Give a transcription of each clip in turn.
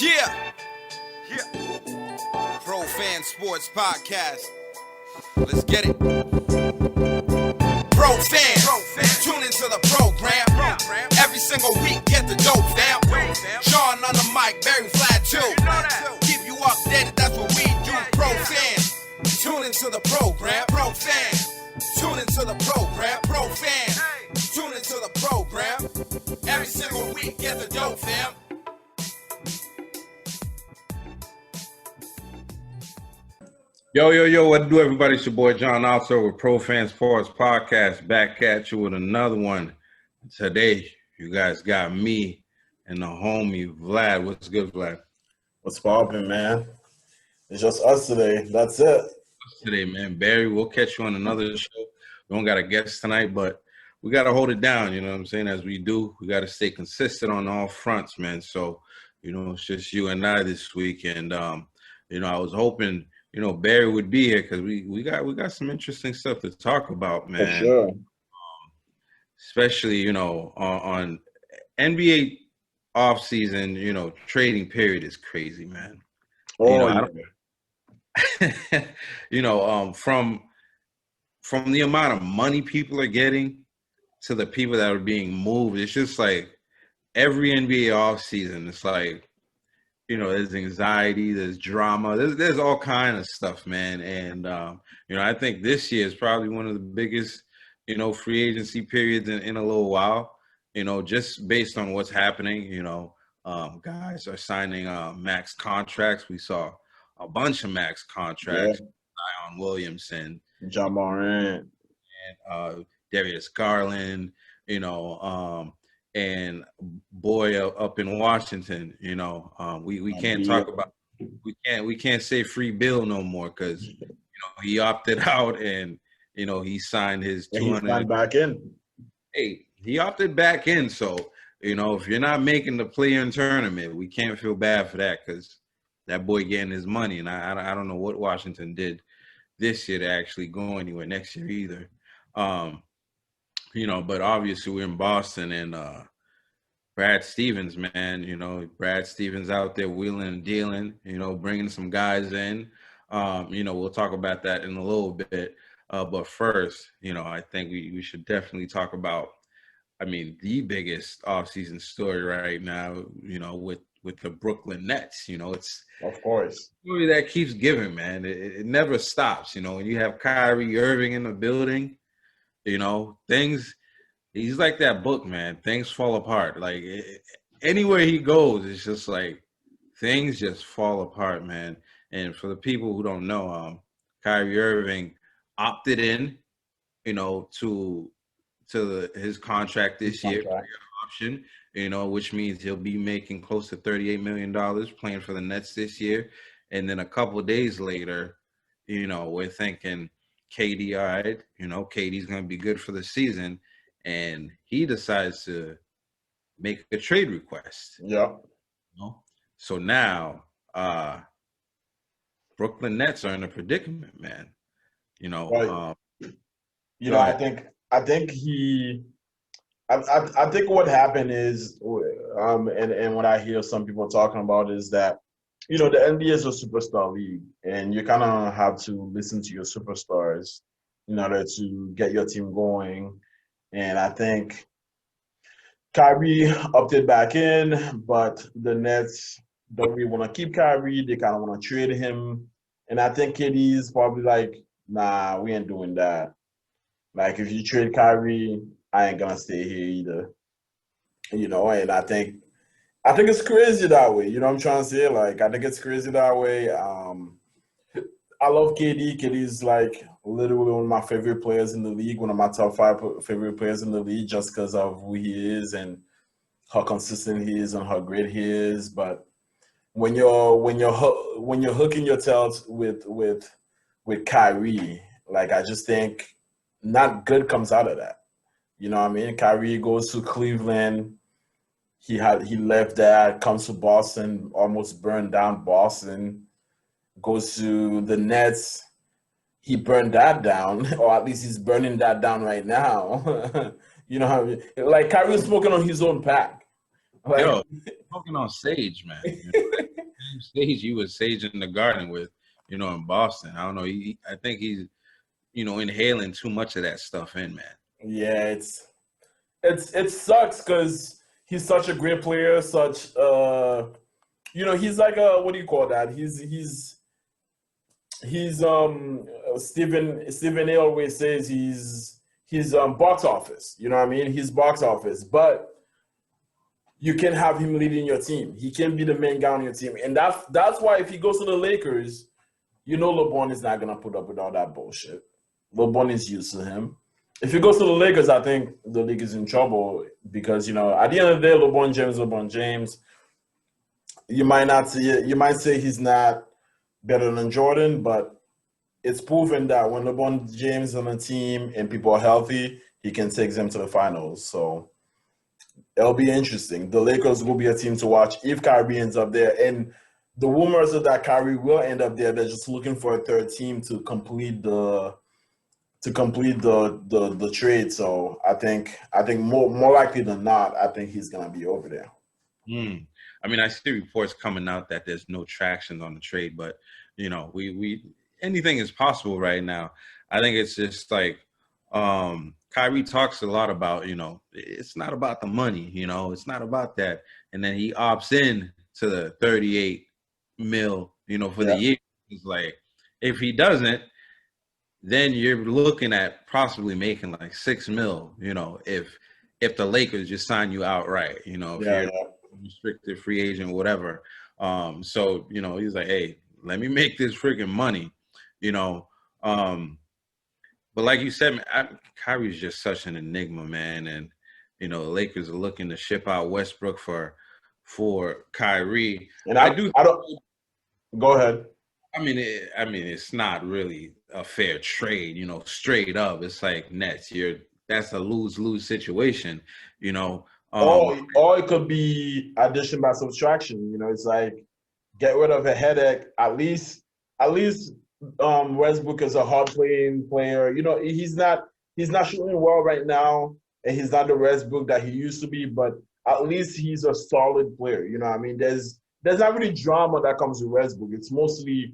Yeah. Pro Fan Sports Podcast. Let's get it. Pro Fan. Tune into the program. Every single week, get the dope, fam. Sean on the mic, very flat too. Keep you updated, that's what we do. Pro Fan. Tune into the program. Pro Fan. Tune into the program. Pro Fan. Tune into the program. Every single week, get the dope, fam. Yo, what do everybody? It's your boy John Altidor with Pro Fan Sports Podcast, back at you with another one. Today, you guys got me and the homie Vlad. What's good, Vlad? What's poppin', man? It's just us today. That's it. Today, man. Barry, we'll catch you on another show. We don't got a guest tonight, but we got to hold it down, you know what I'm saying? As we do, we got to stay consistent on all fronts, man. So, it's just you and I this week. And, I was hoping – Barry would be here because we got some interesting stuff to talk about, man. For sure. Especially, on NBA offseason, trading period is crazy, man. From the amount of money people are getting to the people that are being moved, it's just like every NBA offseason, it's like, there's anxiety, there's drama, there's all kind of stuff, man. And, I think this year is probably one of the biggest, free agency periods in a little while, just based on what's happening. Guys are signing max contracts. We saw a bunch of max contracts. Zion Williamson, John Morant, and Darius Garland, and boy up in Washington, we can't talk about we can't say free Bill no more because he opted out and he signed his 200 back in. Hey, he opted back in, so if you're not making the play-in tournament, we can't feel bad for that because that boy getting his money, and I don't know what Washington did this year to actually go anywhere next year either. But obviously we're in Boston and Brad Stevens, man, Brad Stevens out there wheeling and dealing, bringing some guys in. We'll talk about that in a little bit. But first, I think we should definitely talk about, the biggest offseason story right now, with the Brooklyn Nets. It's of course a story that keeps giving, man. It never stops. When you have Kyrie Irving in the building, things, he's like that book, man. Things fall apart. Like anywhere he goes, it's just like things just fall apart, man. And for the people who don't know, Kyrie Irving opted in, to his contract this year, option, which means he'll be making close to $38 million playing for the Nets this year. And then a couple of days later, we're thinking KD, all right, KD's going to be good for the season. And he decides to make a trade request. Yeah. So now, Brooklyn Nets are in a predicament, man. I think what happened is, and what I hear some people talking about is that, the NBA is a superstar league, and you kind of have to listen to your superstars in order to get your team going. And I think Kyrie opted back in, but the Nets don't really want to keep Kyrie. They kind of want to trade him. And I think KD is probably like, nah, we ain't doing that. Like, if you trade Kyrie, I ain't going to stay here either. And I think it's crazy that way. You know what I'm trying to say? Like, I think it's crazy that way. I love KD. KD is like literally one of my favorite players in the league, one of my top 5 favorite players in the league, just because of who he is and how consistent he is and how great he is. But when you're hooking your tails with Kyrie, like, I just think not good comes out of that. You know what I mean? Kyrie goes to Cleveland. He left that, comes to Boston, almost burned down Boston. Goes to the Nets, he burned that down, or at least he's burning that down right now. You know how I mean? Like, Kyrie was smoking on his own pack. Like, Yo, smoking on sage, man. You know, same sage he was saging the garden with, you know, in Boston. I don't know. I think he's, you know, inhaling too much of that stuff in, man. yeah, it sucks because he's such a great player, such he's like a what do you call that? He's Stephen A always says he's box office. You know what I mean? He's box office, but you can have him leading your team. He can be the main guy on your team, and that's why if he goes to the Lakers, you know LeBron is not gonna put up with all that bullshit. LeBron is used to him. If he goes to the Lakers, I think the league is in trouble because at the end of the day, LeBron James. You might not see it. You might say he's not better than Jordan, but it's proven that when LeBron James is on a team and people are healthy, he can take them to the finals. So it'll be interesting. The Lakers will be a team to watch if Kyrie ends up there. And the rumors are that Kyrie will end up there. They're just looking for a third team to complete the trade. So I think more likely than not, I think he's gonna be over there. I mean, I see reports coming out that there's no traction on the trade, but we anything is possible right now. I think it's just like Kyrie talks a lot about, it's not about the money, it's not about that. And then he opts in to the 38 mil, for the year. It's like, if he doesn't, then you're looking at possibly making like 6 mil, if the Lakers just sign you outright, if you're restricted free agent, whatever. So, he's like, hey, let me make this freaking money, but like you said, man, Kyrie's just such an enigma, man. And, the Lakers are looking to ship out Westbrook for Kyrie. And I don't go ahead. I mean, it's not really a fair trade, straight up. It's like Nets, that's a lose-lose situation, Or it could be addition by subtraction. It's like get rid of a headache. At least Westbrook is a hard playing player. He's not shooting well right now, and he's not the Westbrook that he used to be. But at least he's a solid player. You know what I mean? There's not really drama that comes with Westbrook. It's mostly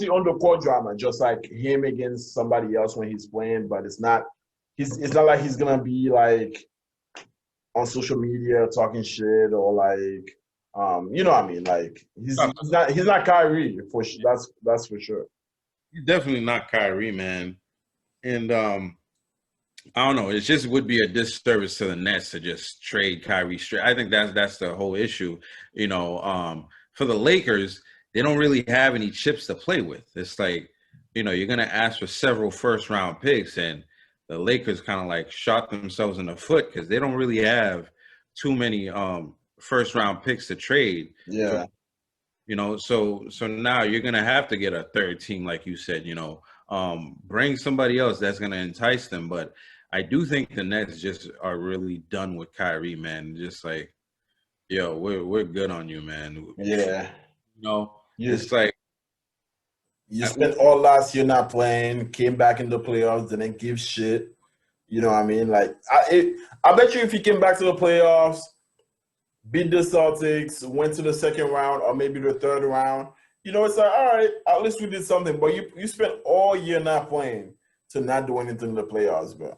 on the court drama, just like him against somebody else when he's playing. But it's not like he's gonna be like on social media talking shit or like you know what I mean? Like he's not Kyrie for sure. That's for sure. He's definitely not Kyrie, man. And I don't know. It just would be a disservice to the Nets to just trade Kyrie straight. I think that's the whole issue. For the Lakers, they don't really have any chips to play with. It's like, you're gonna ask for several first round picks, and the Lakers kind of like shot themselves in the foot because they don't really have too many first round picks to trade. Yeah. So now you're gonna have to get a third team, like you said. Bring somebody else that's gonna entice them. But I do think the Nets just are really done with Kyrie, man. Just like, yo, we're good on you, man. Yeah. It's like you spent all last year not playing, came back in the playoffs, didn't give shit. You know what I mean? Like I bet you if he came back to the playoffs, beat the Celtics, went to the second round or maybe the third round, it's like, all right, at least we did something. But you spent all year not playing to not do anything in the playoffs, bro.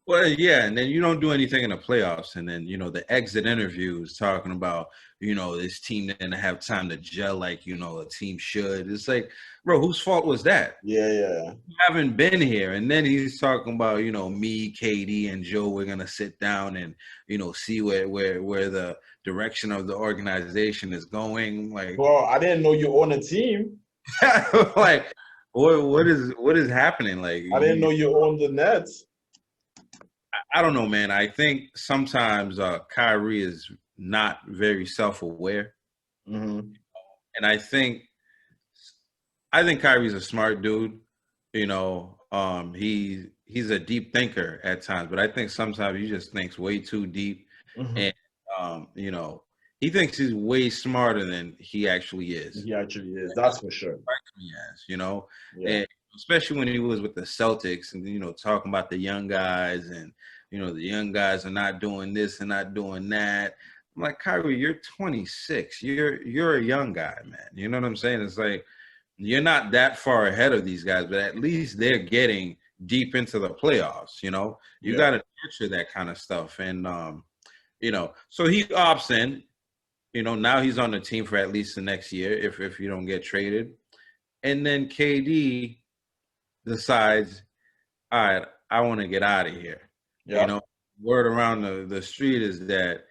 Well, yeah, and then you don't do anything in the playoffs, and then the exit interviews talking about this team didn't have time to gel like a team should. It's like, bro, whose fault was that? Yeah. You haven't been here, and then he's talking about me, KD, and Joe. We're gonna sit down and see where the direction of the organization is going. Like, bro, I didn't know you own a team. Like, what is happening? Like, I didn't know you owned the Nets. I don't know, man. I think sometimes Kyrie is not very self-aware, and I think Kyrie's a smart dude. He's a deep thinker at times, but I think sometimes he just thinks way too deep, and he thinks he's way smarter than he actually is. He actually is. That's for sure. And especially when he was with the Celtics and talking about the young guys and the young guys are not doing this and not doing that. I'm like, Kyrie, you're 26. You're a young guy, man. You know what I'm saying? It's like you're not that far ahead of these guys, but at least they're getting deep into the playoffs. You got to nurture that kind of stuff. And so he opts in. Now he's on the team for at least the next year if you don't get traded. And then KD decides, all right, I want to get out of here. Yeah. Word around the street is that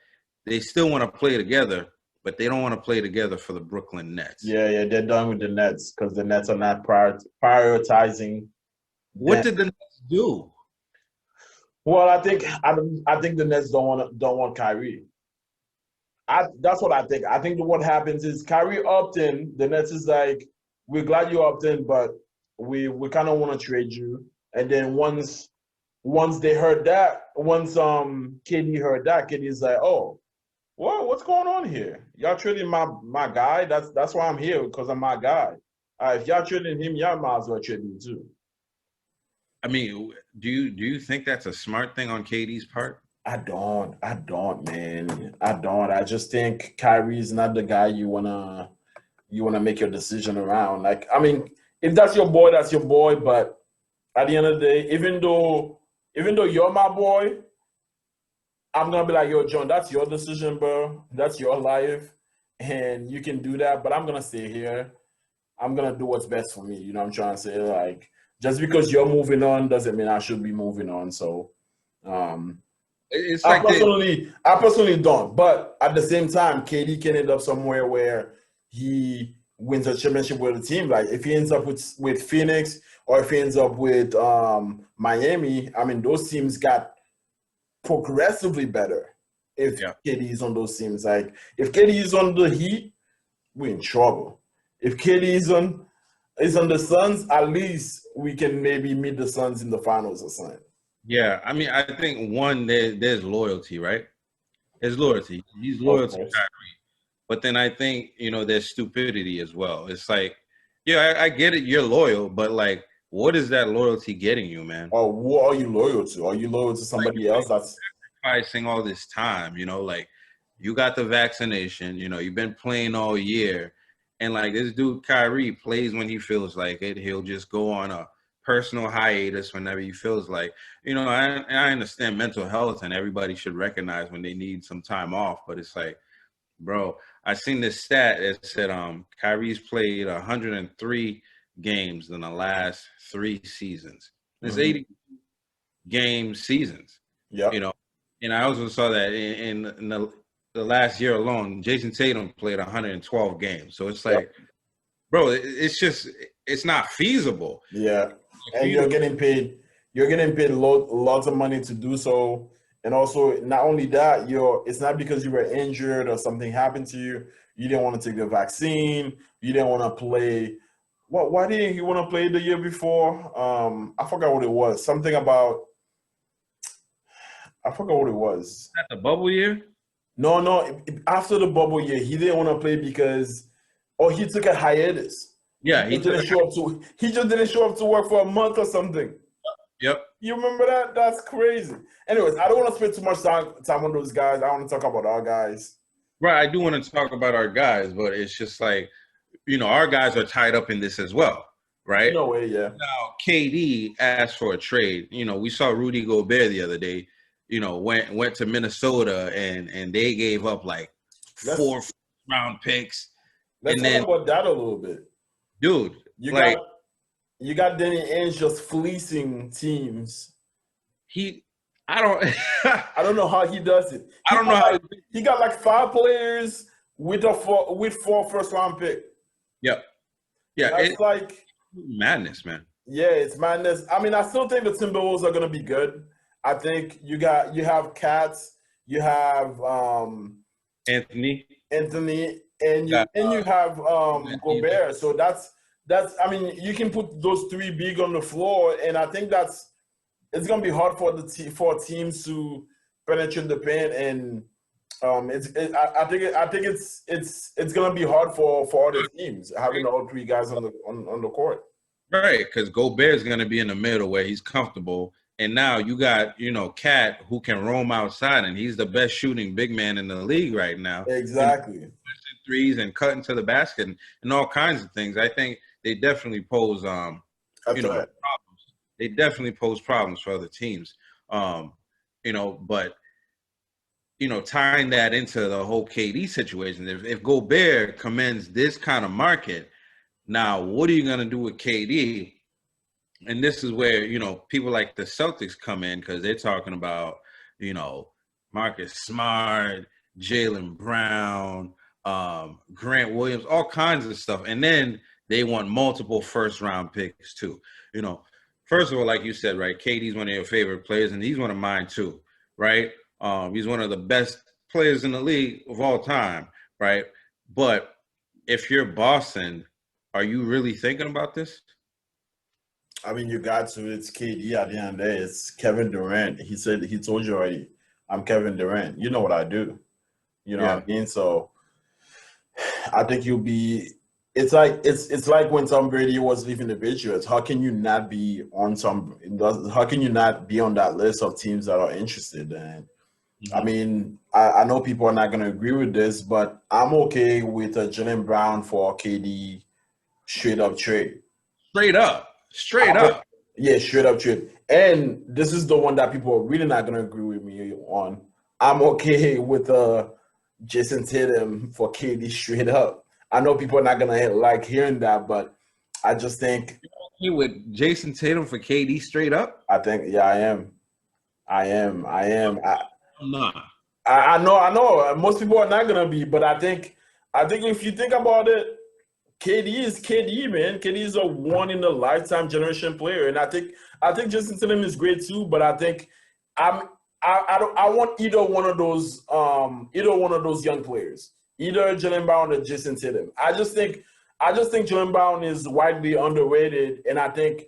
they still want to play together, but they don't want to play together for the Brooklyn Nets. Yeah, they're done with the Nets because the Nets are not prioritizing. What did the Nets do? Well, I think the Nets don't want Kyrie. That's what I think. I think what happens is Kyrie opt in. The Nets is like, we're glad you opt in, but we kind of want to trade you. And then once they heard that, once KD heard that, KD's like, oh, what's going on here? Y'all trading my guy? That's why I'm here, because I'm my guy. If y'all trading him, y'all might as well trade me too. I mean, do you think that's a smart thing on KD's part? I don't, man. I don't. I just think Kyrie's not the guy you wanna make your decision around. Like, I mean, if that's your boy, that's your boy. But at the end of the day, even though you're my boy, I'm gonna be like, yo, John, that's your decision, bro. That's your life, and you can do that. But I'm gonna stay here. I'm gonna do what's best for me. You know what I'm trying to say? Like, just because you're moving on doesn't mean I should be moving on. So, it's like I personally don't. But at the same time, KD can end up somewhere where he wins a championship with a team. Like, if he ends up with Phoenix, or if he ends up with Miami, I mean, those teams got progressively better if KD is on those teams. Like, if KD is on the Heat, we're in trouble. If KD is on the Suns, at least we can maybe meet the Suns in the finals or something. Yeah, I mean, I think there's loyalty, right? There's loyalty. He's loyal to Kyrie. But then I think, there's stupidity as well. It's like, I get it, you're loyal, but like, what is that loyalty getting you, man? Or what are you loyal to? Are you loyal to somebody else that's sacrificing all this time? Like, you got the vaccination, you've been playing all year. And like, this dude Kyrie plays when he feels like it. He'll just go on a personal hiatus whenever he feels like. I understand mental health and everybody should recognize when they need some time off, but it's like, bro, I seen this stat that said Kyrie's played 103 games in the last 3 seasons. There's 80 game seasons. Yeah. And I also saw that in the last year alone, Jason Tatum played 112 games. So it's like, bro, it's not feasible. Yeah. And you're getting paid lots of money to do so. And also, not only that, it's not because you were injured or something happened to you. You didn't want to take the vaccine. You didn't want to play. Why didn't you want to play the year before? I forgot what it was. Something about. I forgot what it was. Is that the bubble year? No. After the bubble year, he didn't want to play because, he took a hiatus. Yeah, he just didn't show up to work for a month or something. Yep. You remember that? That's crazy. Anyways, I don't want to spend too much time on those guys. I want to talk about our guys. Right, I do want to talk about our guys, but it's just like, our guys are tied up in this as well, right? No way, yeah. Now, KD asked for a trade. We saw Rudy Gobert the other day, went to Minnesota and they gave up like 4 round picks. Let's talk about that a little bit. Dude, you got Danny Ainge just fleecing teams. I don't know how he does it. I don't know how he got like 5 players with 4 first round pick. Yep. Yeah. It's like madness, man. Yeah, it's madness. I mean, I still think the Timberwolves are gonna be good. I think you have Cats, you have Anthony, and you have Gobert. So that's I mean, you can put those 3 big on the floor, and I think it's gonna be hard for teams to penetrate the paint, and I think it's gonna be hard for other teams having all 3 guys on the court. Right, because Gobert is gonna be in the middle where he's comfortable, And now you got, Cat who can roam outside, and he's the best shooting big man in the league right now. Exactly. Threes and cutting to the basket and all kinds of things. I think they definitely pose, problems. They definitely pose problems for other teams. But tying that into the whole KD situation, if Gobert commands this kind of market, now what are you going to do with KD? And this is where, people like the Celtics come in, because they're talking about, Marcus Smart, Jaylen Brown, Grant Williams, all kinds of stuff. And then they want multiple first-round picks too. First of all, like you said, right, KD's one of your favorite players, and he's one of mine too, right? He's one of the best players in the league of all time, right? But if you're Boston, are you really thinking about this? I mean, you got to. It's KD at the end of the day. It's Kevin Durant. He told you already, I'm Kevin Durant. You know what I do. You know what I mean? So I think you'll be. It's like when Tom Brady was leaving the Patriots. How can you not be on How can you not be on that list of teams that are interested? And I mean, I know people are not going to agree with this, but I'm okay with a Jaylen Brown for KD straight up trade. Straight up. Yeah, straight up trade. And this is the one that people are really not going to agree with me on. I'm okay with Jason Tatum for KD straight up. I know people are not going to like hearing that, but I just think. You're okay with Jason Tatum for KD straight up? I think, yeah, I am. I'm not. I know. Most people are not going to be, but I think if you think about it, KD is KD, man. KD is a one in a lifetime generation player, and I think Jason Tatum is great too. But I think I want either one of those young players, either Jaylen Brown or Jason Tatum. I just think Jaylen Brown is widely underrated, and I think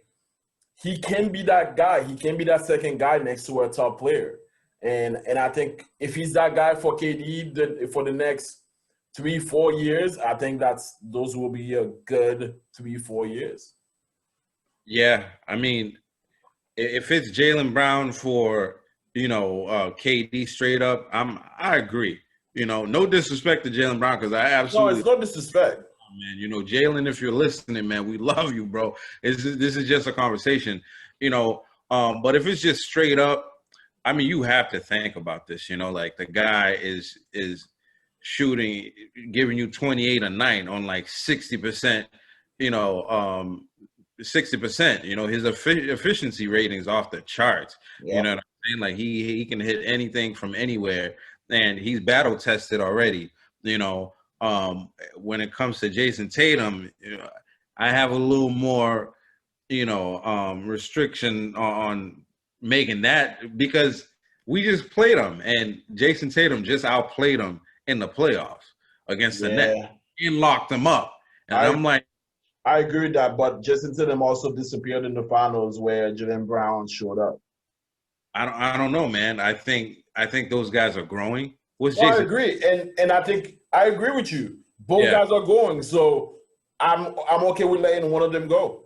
he can be that guy. He can be that second guy next to a top player, and I think if he's that guy for KD for the next 3-4 years, I think those will be a good 3-4 years. Yeah, I mean, if it's Jaylen Brown for KD straight up, I agree. No disrespect to Jaylen Brown, because I absolutely no, it's no disrespect, man. Jaylen, if you're listening, man, we love you, bro. This is just a conversation, But if it's just straight up, I mean, you have to think about this. Like the guy is shooting, giving you 28 a night on like 60%, 60%, his efficiency rating is off the charts. Yeah. You know what I'm saying? Like he can hit anything from anywhere, and he's battle tested already. When it comes to Jason Tatum, I have a little more, restriction on making that, because we just played him, and Jason Tatum just outplayed him in the playoffs against the Nets and locked them up. And I'm like, I agree with that, but Jason Tatum also disappeared in the finals where Jaylen Brown showed up. I don't know, man. I think those guys are growing. I agree, and I think I agree with you. Both guys are going, so I'm okay with letting one of them go.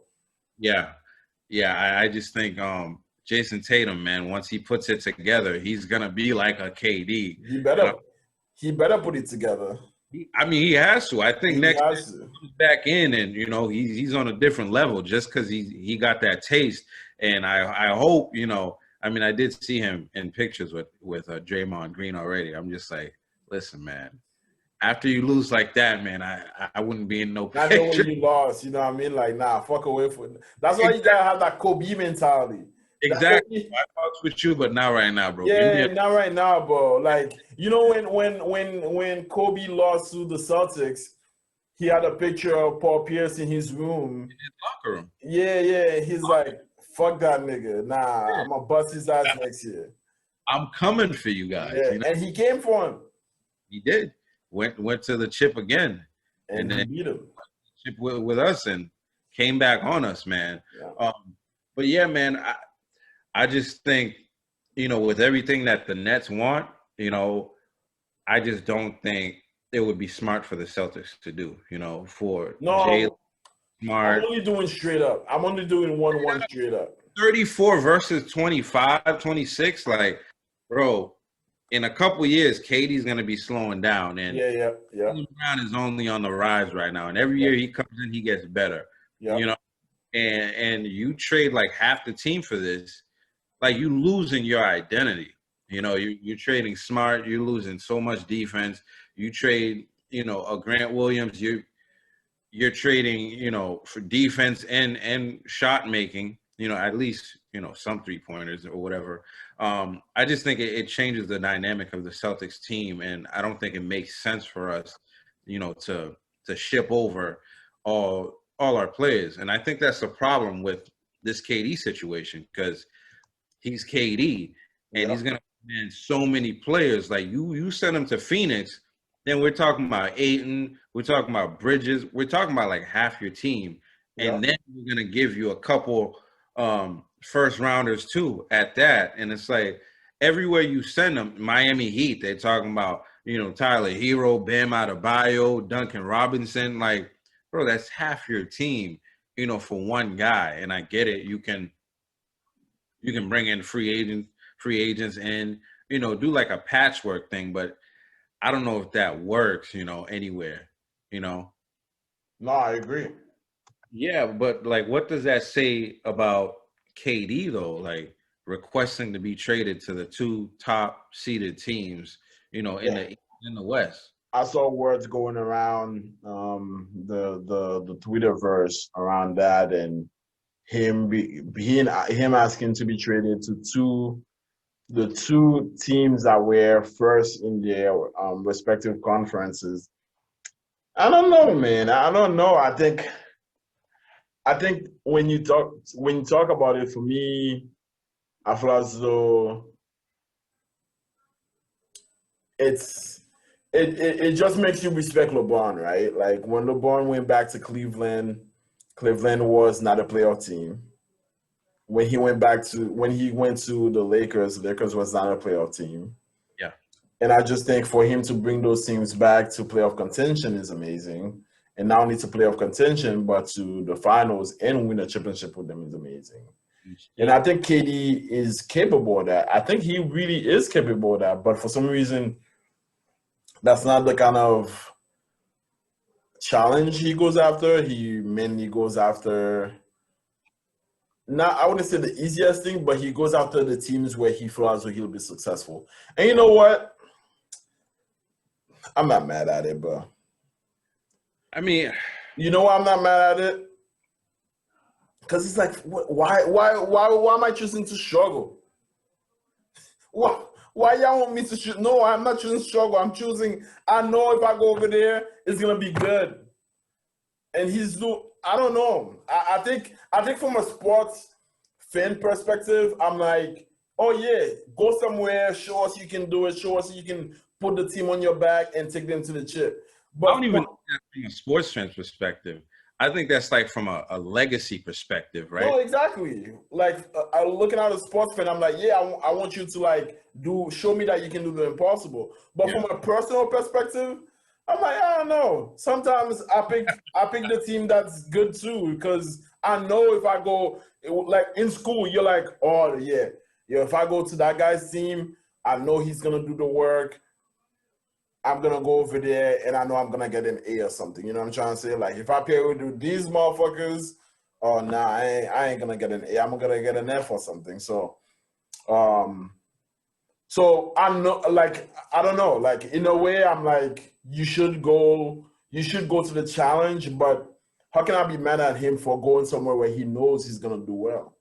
Yeah. I just think Jason Tatum, man, once he puts it together, he's gonna be like a KD. He better put it together. I mean, he has to. I think next time he comes back in, and he's on a different level just because he got that taste. And I hope, I mean, I did see him in pictures with Draymond Green already. I'm just like, listen, man, after you lose like that, man, I wouldn't be in no picture. I know when you lost, you know what I mean? Like, nah, fuck away from it. That's why you gotta have that Kobe mentality. Exactly. I talked with you, but not right now, bro. Yeah, not right now, bro. Like, when Kobe lost to the Celtics, he had a picture of Paul Pierce in his room. In his locker room. Yeah. He's like, fuck that nigga. Nah, I'm gonna bust his ass next year. I'm coming for you guys. Yeah, and he came for him. He did. Went to the chip again. And then beat him. Chip with us and came back on us, man. Yeah. But yeah, man, I just think, with everything that the Nets want, I just don't think it would be smart for the Celtics to do, for Jaylen Smart. I'm only doing straight up. I'm only doing 1-1 straight up. 34 versus 25, 26. Like, bro, in a couple years, KD's going to be slowing down. And Yeah. Brown is only on the rise right now. And every year he comes in, he gets better. Yeah. You know, and you trade like half the team for this, like you losing your identity. You know, you're trading Smart, you're losing so much defense. You trade, a Grant Williams, you're trading, for defense and shot making, at least, some 3-pointers or whatever. I just think it changes the dynamic of the Celtics team, and I don't think it makes sense for us, to ship over all our players. And I think that's the problem with this KD situation, because he's KD and he's gonna command so many players. Like you send him to Phoenix, then we're talking about Ayton, we're talking about Bridges, we're talking about like half your team, and then we're gonna give you a couple first rounders too at that. And it's like everywhere you send them, Miami Heat, they're talking about Tyler Hero, Bam Adebayo, Duncan Robinson. Like, bro, that's half your team, for one guy. And I get it. You can bring in free agents and, do like a patchwork thing, but I don't know if that works, anywhere, No, I agree. Yeah, but like, what does that say about KD though? Like requesting to be traded to the 2 top seeded teams, in the West. I saw words going around the Twitterverse around that, and him asking to be traded to the 2 teams that were first in their respective conferences. I don't know, man. I don't know. I think when you talk about it, for me, I feel as though it just makes you respect LeBron, right? Like when LeBron went back to Cleveland, Cleveland was not a playoff team. When he went to the Lakers was not a playoff team. Yeah. And I just think for him to bring those teams back to playoff contention is amazing. And not only to playoff contention, but to the finals and win a championship with them is amazing. And I think KD is capable of that. I think he really is capable of that. But for some reason, that's not the kind of challenge he goes after. He mainly goes after, not, I wouldn't say the easiest thing, but he goes after the teams where he feels like he'll be successful. And you know what? I'm not mad at it, bro. I mean, you know why I'm not mad at it? Because it's like, why am I choosing to struggle? Why y'all want me to choose? No, I'm not choosing struggle. I'm choosing, I know if I go over there, it's going to be good. And I don't know. I think from a sports fan perspective, I'm like, oh yeah, go somewhere, show us you can do it, show us you can put the team on your back and take them to the chip. But I don't even think that's from a sports fan perspective. I think that's like from a legacy perspective, right? No, exactly. Like looking at a sports fan, I'm like, yeah, I want you to like show me that you can do the impossible. But from a personal perspective, I'm like, I don't know. Sometimes I pick the team that's good too, because I know if I go like in school, you're like, oh yeah, if I go to that guy's team, I know he's gonna do the work. I'm gonna go over there and I know I'm gonna get an A or something. You know what I'm trying to say? Like if I pair with these motherfuckers, oh nah, I ain't gonna get an A. I'm gonna get an F or something. So, so I'm not like, I don't know. Like in a way, I'm like, you should go to the challenge, but how can I be mad at him for going somewhere where he knows he's gonna do well?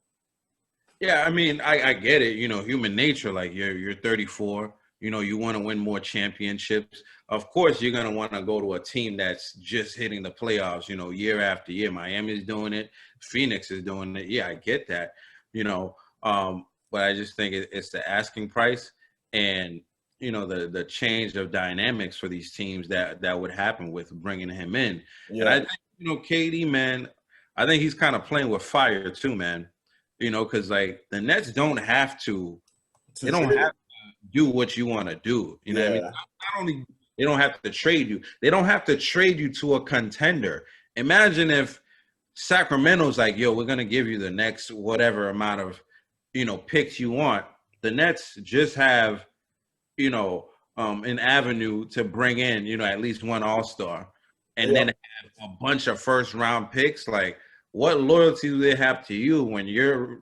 Yeah, I mean, I get it. Human nature. Like you're 34. You want to win more championships. Of course, you're going to want to go to a team that's just hitting the playoffs, year after year. Miami's doing it. Phoenix is doing it. Yeah, I get that, but I just think it's the asking price and, the change of dynamics for these teams that would happen with bringing him in. Yeah. And I think, KD, man, I think he's kind of playing with fire too, man, because like the Nets don't have to they don't have to do what you want to do. You know what I mean? Not only they don't have to trade you, they don't have to trade you to a contender. Imagine if Sacramento's like, yo, we're gonna give you the next whatever amount of, picks you want. The Nets just have, an avenue to bring in, at least one All-Star, and then have a bunch of first-round picks. Like, what loyalty do they have to you when you're,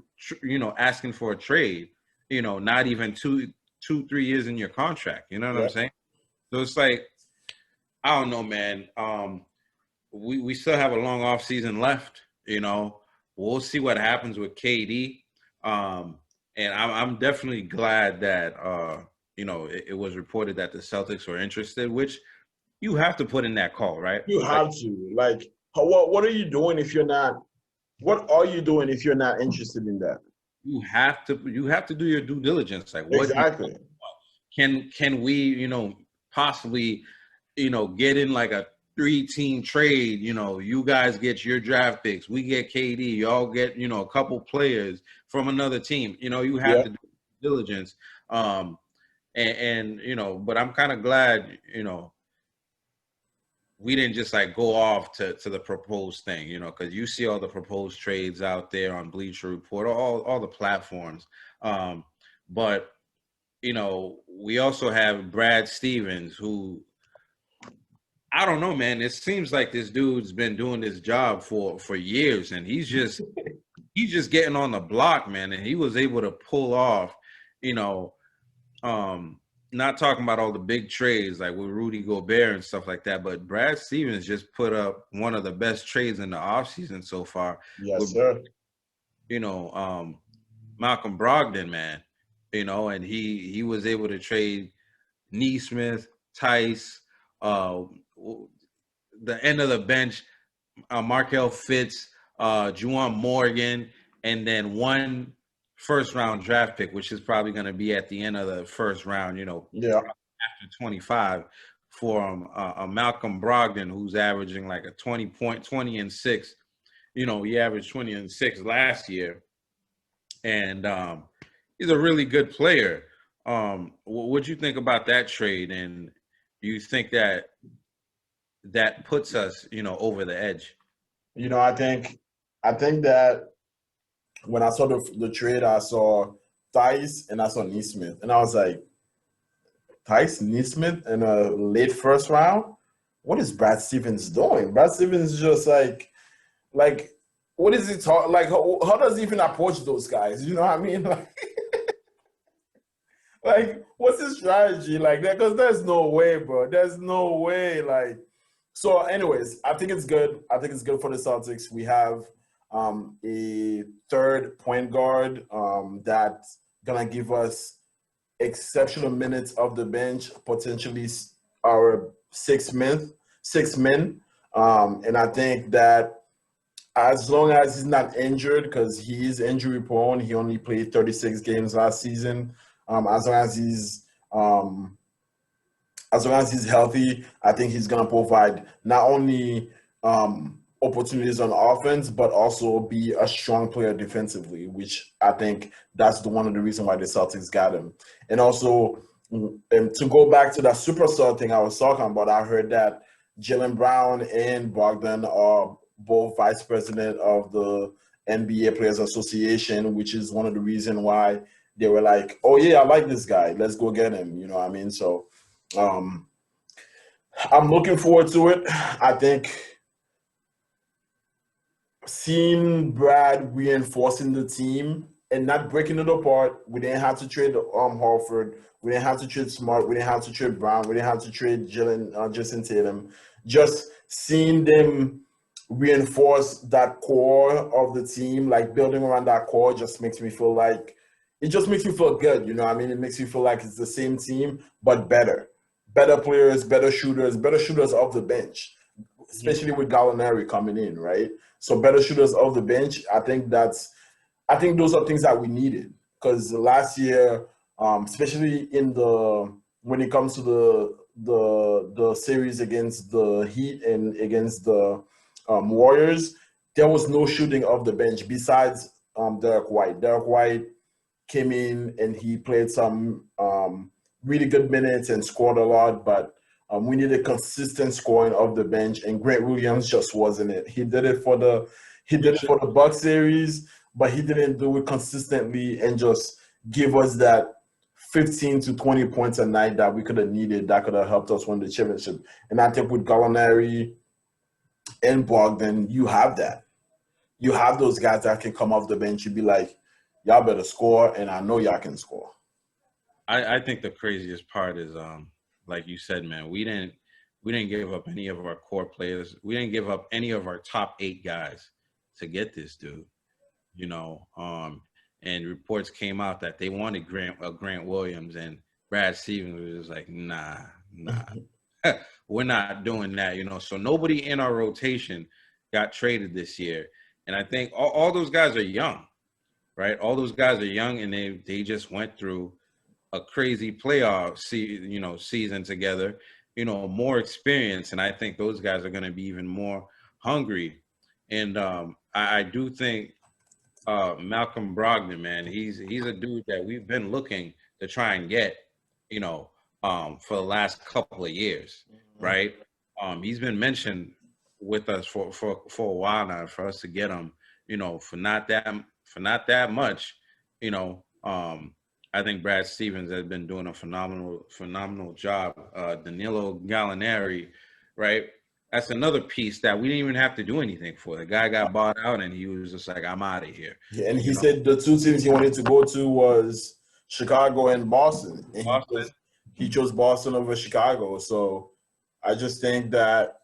asking for a trade? Not even 2-3 years in your contract. You know what I'm saying? So it's like, I don't know, man. We still have a long off season left. We'll see what happens with KD. And I'm definitely glad that it was reported that the Celtics were interested, which you have to put in that call, right? You have to. Like, what are you doing if you're not? What are you doing if you're not interested in that? You have to do your due diligence. Like, what exactly? Can we possibly get in like a 3-team trade? You guys get your draft picks, we get KD, y'all get a couple players from another team. You have to do due diligence. And but I'm kind of glad we didn't just like go off to the proposed thing, because you see all the proposed trades out there on Bleacher Report, all the platforms. But we also have Brad Stevens, who, I don't know, man. It seems like this dude's been doing this job for years, and he's just getting on the block, man. And he was able to pull off, not talking about all the big trades like with Rudy Gobert and stuff like that, but Brad Stevens just put up one of the best trades in the offseason so far. Yes, sir. Malcolm Brogdon, man. And he was able to trade Nesmith, Tice, the end of the bench, Markel Fitz, Juwan Morgan, and then one first-round draft pick, which is probably going to be at the end of the first round, after 25, for Malcolm Brogdon, who's averaging like a 20 and 6. He averaged 20 and 6 last year, and he's a really good player. What'd you think about that trade? And you think that puts us, over the edge? I think that when I saw the trade, I saw Tice and I saw Nesmith, and I was like, Tice, Nesmith in a late first round? What is Brad Stevens doing? Brad Stevens is just like, what is he talk? Like, how does he even approach those guys? You know what I mean? Like, what's his strategy like that? Because there's no way, bro. There's no way. Like, so anyways, I think it's good. I think it's good for the Celtics. We have a third point guard that's gonna give us exceptional minutes of the bench, potentially our six men. And I think that as long as he's not injured, because he is injury prone, he only played 36 games last season. As long as he's healthy, I think he's gonna provide not only opportunities on offense, but also be a strong player defensively, which I think that's one of the reasons why the Celtics got him. And also, to go back to that superstar thing I was talking about, I heard that Jaylen Brown and Bogdan are both vice president of the NBA Players Association, which is one of the reasons why they were like, oh yeah, I like this guy, let's go get him. You know what I mean? So I'm looking forward to it. I think seeing Brad reinforcing the team and not breaking it apart. We didn't have to trade Horford. We didn't have to trade Smart. We didn't have to trade Brown. We didn't have to trade Jason Tatum. Just seeing them reinforce that core of the team, like building around that core, just makes me feel like it just makes you feel good. You know what I mean? It makes you feel like it's the same team, but better. Better players, better shooters off the bench, especially with Gallinari coming in, right? So better shooters off the bench. I think those are things that we needed, because last year, especially when it comes to the series against the Heat and against the Warriors, there was no shooting off the bench besides Derek White. Derek White came in and he played some really good minutes and scored a lot, but We needed consistent scoring off the bench, and Grant Williams just wasn't it. He did it for the Bucks series, but he didn't do it consistently and just give us that 15 to 20 points a night that we could have needed, that could have helped us win the championship. And I think with Gallinari and Bogdan, you have that. You have those guys that can come off the bench. You'd be like, y'all better score, and I know y'all can score. I think the craziest part is like you said, man, we didn't give up any of our core players. We didn't give up any of our top 8 guys to get this dude. You know, and reports came out that they wanted Grant Williams, and Brad Stevens was just like, nah. We're not doing that, you know. So nobody in our rotation got traded this year. And I think all those guys are young, right? All those guys are young, and they just went through a crazy playoff season together, you know, more experience. And I think those guys are going to be even more hungry. And I do think Malcolm Brogdon, man, he's a dude that we've been looking to try and get, you know, for the last couple of years, right? He's been mentioned with us for a while now, for us to get him, you know, for not that much, you know. I think Brad Stevens has been doing a phenomenal job. Danilo Gallinari, right? That's another piece that we didn't even have to do anything for. The guy got bought out, and he was just like, I'm out of here. Yeah, and he said the 2 teams he wanted to go to was Chicago and Boston. And he chose Boston over Chicago. So I just think that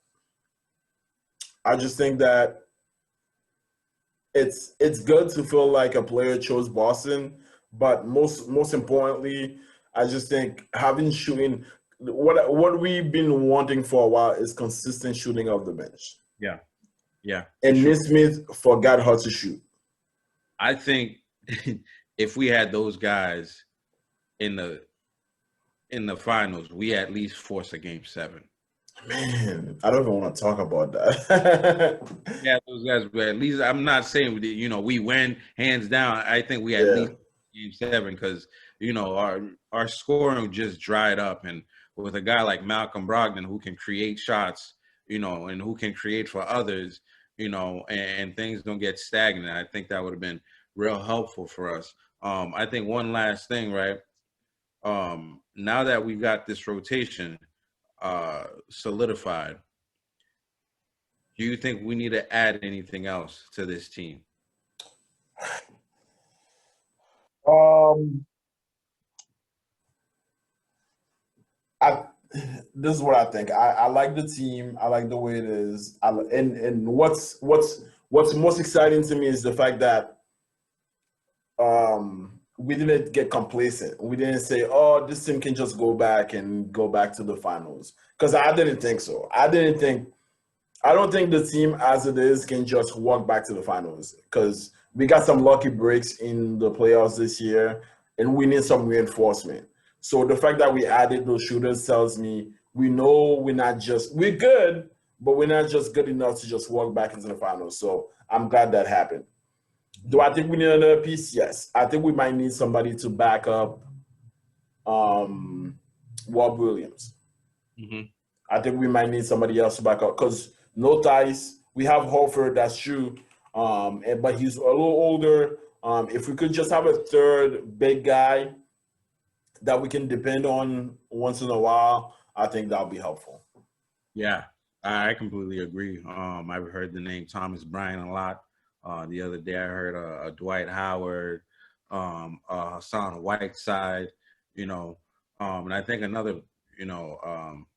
it's good to feel like a player chose Boston, but most importantly, I just think having shooting, what we've been wanting for a while is consistent shooting off the bench. Yeah. And Nesmith forgot how to shoot. I think if we had those guys in the finals, we at least force a game 7. Man, I don't even want to talk about that. Yeah, those guys. But at least I'm not saying we win hands down. I think we at least game 7 because our scoring just dried up, and with a guy like Malcolm Brogdon who can create shots, and who can create for others, and things don't get stagnant. I think that would have been real helpful for us. I think one last thing, right? Now that we've got this rotation solidified, do you think we need to add anything else to this team? This is what I think. I like the team. I like the way it is. And what's most exciting to me is the fact that we didn't get complacent. We didn't say, "Oh, this team can just go back to the finals," because I didn't think so. I don't think the team as it is can just walk back to the finals, because we got some lucky breaks in the playoffs this year, and we need some reinforcement. So the fact that we added those shooters tells me we know we're good, but we're not just good enough to just walk back into the finals. So I'm glad that happened. Do I think we need another piece? Yes. I think we might need somebody to back up Rob Williams. Mm-hmm. I think we might need somebody else to back up, because no ties. We have Horford, that's true, but he's a little older. If we could just have a third big guy that we can depend on once in a while, I think that'll be helpful. Yeah, I completely agree. I've heard the name Thomas Bryant a lot. The other day I heard Dwight Howard, Hassan Whiteside, and I think another,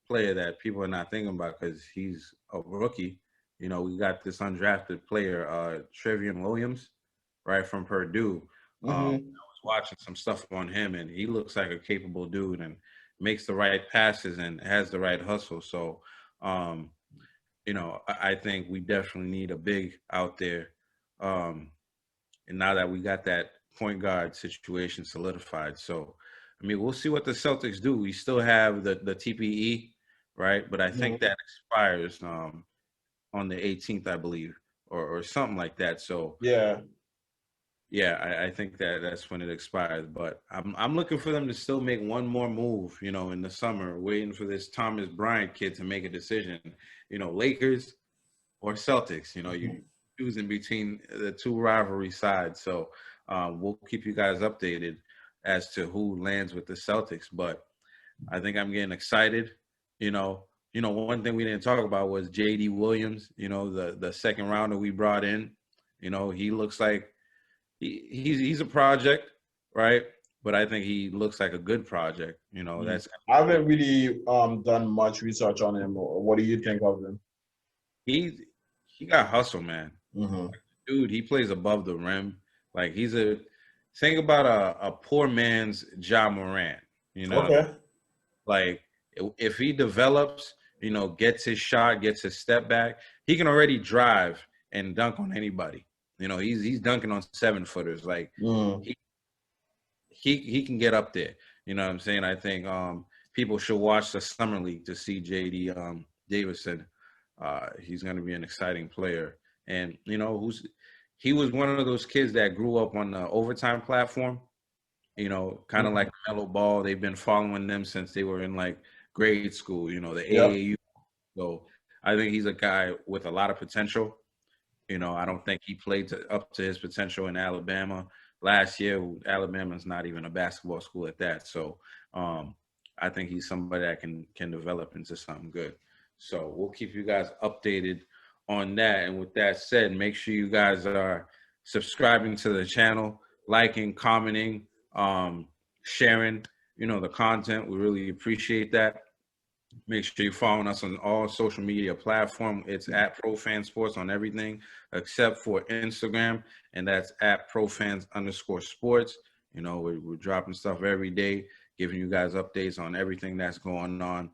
player that people are not thinking about because he's a rookie. We got this undrafted player, Trevion Williams, right, from Purdue. Mm-hmm. I was watching some stuff on him, and he looks like a capable dude and makes the right passes and has the right hustle. So, I think we definitely need a big out there. And now that we got that point guard situation solidified, so we'll see what the Celtics do. We still have the TPE, right? But I think that expires on the 18th, I believe, or something like that. So yeah, Yeah, I think that's when it expires. But I'm looking for them to still make one more move, in the summer, waiting for this Thomas Bryant kid to make a decision. Lakers or Celtics. You choosing between the two rivalry sides. So we'll keep you guys updated as to who lands with the Celtics. But I think I'm getting excited. One thing we didn't talk about was J.D. Williams. The second rounder we brought in. He looks like he's a project, right? But I think he looks like a good project. That's I haven't really done much research on him. What do you think of him? he got hustle, man. Mm-hmm. Dude, he plays above the rim. Like think about a poor man's Ja Morant. Okay. Like if he develops, gets his shot, gets his step back, he can already drive and dunk on anybody. He's dunking on 7-footers. Like he can get up there. You know what I'm saying? I think people should watch the summer league to see JD Davison. He's going to be an exciting player, and he was one of those kids that grew up on the overtime platform. Kind of like Mellow Ball. They've been following them since they were in like grade school. The AAU. So I think he's a guy with a lot of potential. I don't think he played up to his potential in Alabama last year. Alabama's not even a basketball school at that. So I think he's somebody that can develop into something good. So we'll keep you guys updated on that. And with that said, make sure you guys are subscribing to the channel, liking, commenting, sharing, the content. We really appreciate that. Make sure you're following us on all social media platforms. It's at ProFanSports on everything except for Instagram, and that's at ProFans_sports. We're dropping stuff every day, giving you guys updates on everything that's going on,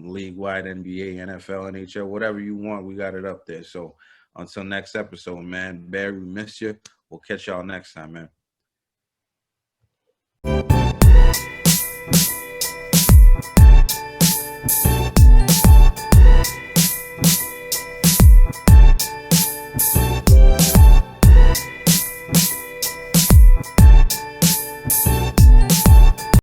league-wide, NBA, NFL, NHL, whatever you want, we got it up there. So until next episode, man, Barry, we miss you. We'll catch y'all next time, man.